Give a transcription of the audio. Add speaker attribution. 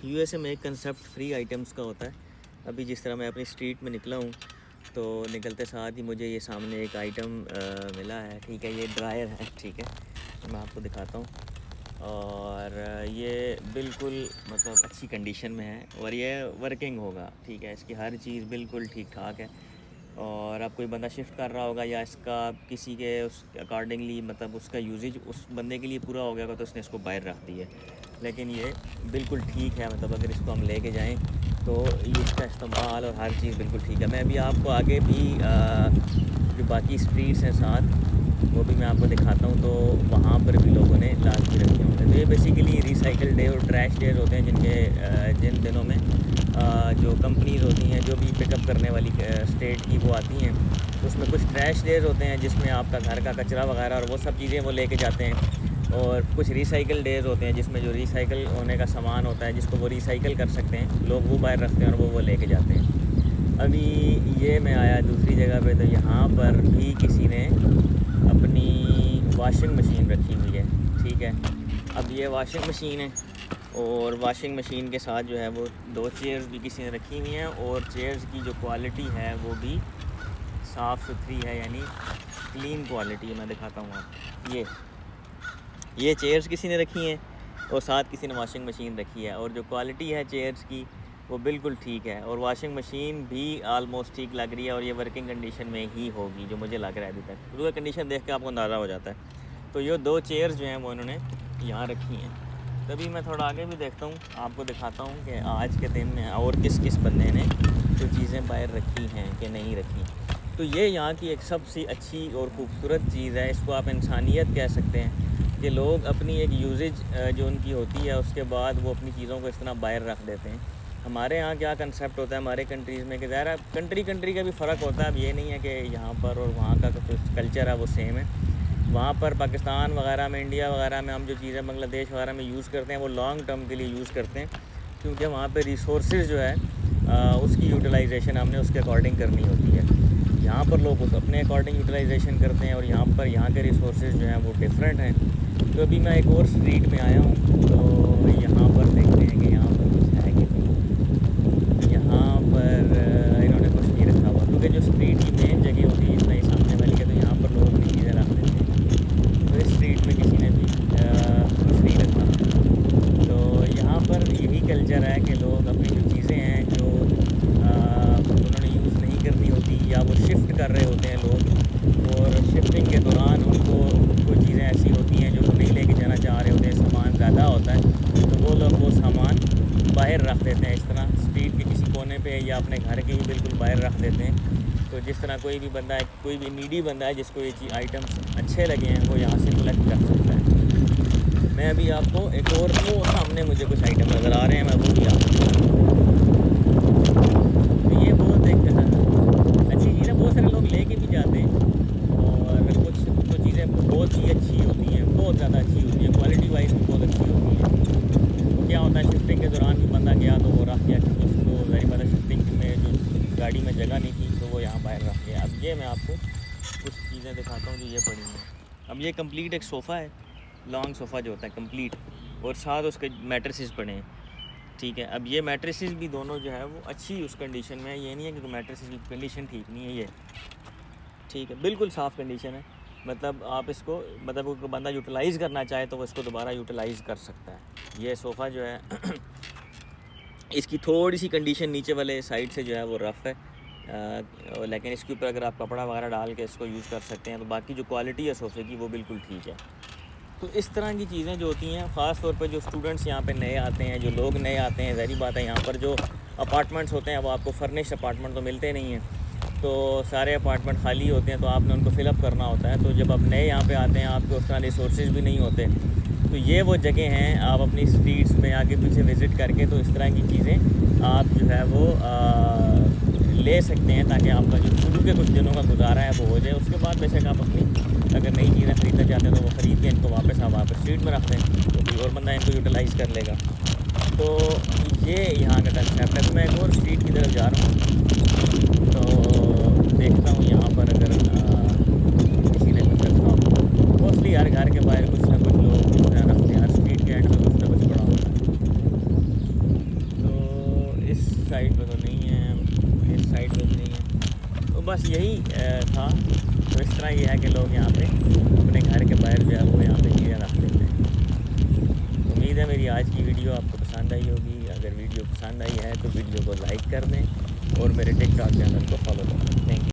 Speaker 1: USA में एक concept free items का होता है। अभी जिस तरह मैं अपनी स्ट्रीट में निकला हूँ तो निकलते साथ ही मुझे ये सामने एक आइटम मिला है। ठीक है, ये ड्रायर है। ठीक है, तो मैं आपको दिखाता हूँ। और ये बिल्कुल मतलब अच्छी कंडीशन में है और ये वर्किंग होगा। ठीक है, इसकी हर चीज़ बिल्कुल ठीक ठाक है। और अब कोई बंदा शिफ्ट कर रहा होगा या इसका किसी के उस अकॉर्डिंगली मतलब उसका यूजेज उस बंदे के लिए पूरा हो गया होगा तो उसने इसको बाहर रख दी है। लेकिन ये बिल्कुल ठीक है, मतलब अगर इसको हम लेके जाएं तो ये इसका इस्तेमाल और हर चीज़ बिल्कुल ठीक है। मैं अभी आपको आगे भी जो बाकी स्ट्रीट्स हैं साथ वो भी मैं आपको दिखाता हूँ, तो वहाँ पर भी लोगों ने लाजमी रखे होंगे। तो ये बेसिकली रिसाइकिल डे और ट्रैश डेज होते हैं जिन दिनों में जो कंपनीज़ होती हैं जो भी पिकअप करने वाली स्टेट की वो आती हैं, तो उसमें कुछ ट्रैश डेज होते हैं जिसमें आपका घर का कचरा वगैरह और वो सब चीज़ें वो लेके जाते हैं। और कुछ रिसाइकिल डेज़ होते हैं जिसमें जो रिसाइकिल होने का सामान होता है जिसको वो रिसाइकिल कर सकते हैं लोग, वो बाहर रखते हैं और वो लेके जाते हैं। अभी ये मैं आया दूसरी जगह पे, तो यहाँ पर भी किसी ने अपनी वॉशिंग मशीन रखी हुई है। ठीक है, अब ये वॉशिंग मशीन है और वॉशिंग मशीन के साथ जो है वो 2 चेयर्स भी किसी ने रखी हुई हैं और चेयर्स की जो क्वालिटी है वो भी साफ़ सुथरी है, यानी क्लीन क्वालिटी है। मैं दिखाता हूँ आपको। ये चेयर्स किसी ने रखी हैं और साथ किसी ने वॉशिंग मशीन रखी है और जो क्वालिटी है चेयर्स की वो बिल्कुल ठीक है और वॉशिंग मशीन भी आलमोस्ट ठीक लग रही है और ये वर्किंग कंडीशन में ही होगी जो मुझे लग रहा है अभी तक। पूरा कंडीशन देख के आपको अंदाज़ा हो जाता है। तो ये 2 चेयर्स जो हैं वो इन्होंने यहाँ रखी हैं। तभी मैं थोड़ा आगे भी देखता हूँ, आपको दिखाता हूँ कि आज के दिन में और किस किस बंदे ने जो चीज़ें बाहर रखी हैं कि नहीं रखी। तो ये यहाँ की एक सबसे अच्छी और ख़ूबसूरत चीज़ है, इसको आप इंसानियत कह सकते हैं कि लोग अपनी एक यूजेज जो उनकी होती है उसके बाद वो अपनी चीज़ों को इस तरह बाहर रख देते हैं। हमारे यहाँ क्या कंसेप्ट होता है हमारे कंट्रीज़ में कि ज़ाहिर है कंट्री का भी फ़र्क होता है। अब ये नहीं है कि यहाँ पर और वहाँ का जो कल्चर है वो सेम है। वहाँ पर पाकिस्तान वगैरह में, इंडिया वगैरह में हम जो चीज़ें बांग्लादेश वगैरह में यूज़ करते हैं वो लॉन्ग टर्म के लिए यूज़ करते हैं, क्योंकि वहाँ पर रिसोर्स जो है उसकी यूटिलाइजेशन हमने उसके अकॉर्डिंग करनी होती है। यहाँ पर लोग उस अपने अकॉर्डिंग यूटिलाइजेशन करते हैं और यहाँ के रिसोर्स जो हैं वो डिफरेंट हैं। तो अभी मैं एक और स्ट्रीट में आया हूँ, तो यहाँ पर देखते हैं कि यहाँ पर कुछ है कि नहीं। यहाँ पर इन्होंने कुछ नहीं रखा हुआ, क्योंकि जो स्ट्रीट की मेन जगह होती है इस नई सामने वाली के, तो यहाँ पर लोग अपनी चीज़ें रख देते हैं। तो इस स्ट्रीट में किसी ने भी कुछ नहीं रखा। तो यहाँ पर यही कल्चर है कि लोग अपनी जो चीज़ें हैं जो उन्होंने यूज़ नहीं करनी होती या वो शिफ्ट कर रहे होते हैं लोग, और शिफ्टिंग के दौरान उनको कोई चीज़ें ऐसी होती हैं जो वो नहीं लेके जाना चाह रहे होते हैं, सामान ज़्यादा होता है, तो वो लोग वो सामान बाहर रख देते हैं इस तरह स्ट्रीट के किसी कोने पे या अपने घर के ही बिल्कुल बाहर रख देते हैं। तो जिस तरह कोई भी बंदा है, कोई भी नीडी बंदा है जिसको ये चीज़ आइटम्स अच्छे लगे हैं, वो यहाँ से कलेक्ट कर सकता है। मैं अभी आपको एक और, वो सामने मुझे कुछ आइटम नज़र आ रहे हैं, मैं वो भी आपको दिखाता हूँ। तो ये बहुत एक अच्छी चीज़ है, बहुत सारे लोग लेके भी जाते हैं और कुछ तो चीज़ें बहुत ही अच्छी होती हैं, बहुत ज़्यादा अच्छी होती हैं, क्वालिटी वाइज भी बहुत अच्छी होती हैं। तो क्या होता है शिफ्टिंग के दौरान भी बंदा गया तो वो रख गया, क्योंकि उसको ज़ाहिर बात है शिफ्टिंग में जो गाड़ी में जगह नहीं थी तो वो यहाँ बाहर रख गया। अब ये मैं आपको कुछ चीज़ें दिखाता हूँ जो ये पड़ी हैं। अब ये कंप्लीट एक सोफ़ा है, लॉन्ग सोफ़ा जो होता है कंप्लीट, और साथ उसके मैट्रेसेस पड़े हैं। ठीक है, अब ये मैट्रेसेस भी दोनों जो है वो अच्छी उस कंडीशन में है, ये नहीं है कि मैट्रेसेस की कंडीशन ठीक नहीं है। ये ठीक है, बिल्कुल साफ़ कंडीशन है। मतलब आप इसको, मतलब कोई बंदा यूटिलाइज़ करना चाहे तो वो इसको दोबारा यूटिलाइज़ कर सकता है। ये सोफ़ा जो है इसकी थोड़ी सी कंडीशन नीचे वाले साइड से जो है वो रफ़ है, लेकिन इसके ऊपर अगर आप कपड़ा वगैरह डाल के इसको यूज़ कर सकते हैं, तो बाकी जो क्वालिटी है सोफ़े की वो बिल्कुल ठीक है। तो इस तरह की चीज़ें जो होती हैं, ख़ास तौर पे जो स्टूडेंट्स यहाँ पे नए आते हैं, जो लोग नए आते हैं, ज़ाहिर बात है यहाँ पर जो अपार्टमेंट्स होते हैं वो आपको फर्निश्ड अपार्टमेंट तो मिलते नहीं हैं, तो सारे अपार्टमेंट खाली होते हैं, तो आपने उनको फ़िलअप करना होता है। तो जब आप नए यहाँ पे आते हैं आपके उस तरह रिसोर्सेज भी नहीं होते, तो ये वो जगह हैं आप अपनी स्ट्रीट्स में आगे पीछे विज़िट करके तो इस तरह की चीज़ें आप जो है वो ले सकते हैं, ताकि आपका जो शुरू के कुछ दिनों का गुजारा है वो हो जाए। उसके बाद बेशक आप अपनी अगर नई चीज़ें ख़रीदना चाहते हैं तो वो ख़रीद के इनको वापस आप वापस स्ट्रीट में रख दें, तो कोई और बंदा इनको यूटिलाइज़ कर लेगा। तो ये यहाँ का कंसेप्ट है। तो मैं एक और स्ट्रीट की तरफ जा रहा हूँ, तो देखता हूँ यहाँ पर अगर किसी ने कुछ रखा हो। मोस्टली हर घर के बाहर कुछ ना कुछ लोग इस तरह रखते हैं, हर स्ट्रीट के एंड में कुछ ना कुछ पड़ा होता है। साइड पे तो नहीं है, इस साइड पे भी नहीं है। तो बस यही था। तो इस तरह ये है कि लोग यहाँ पे अपने घर के बाहर जो है वो यहाँ पे चीज़ें रख देते हैं। उम्मीद है मेरी आज की वीडियो आपको पसंद आई होगी। अगर वीडियो पसंद आई है तो वीडियो को लाइक कर दें और मेरे टिकटॉक चैनल को फॉलो करें। Thank you.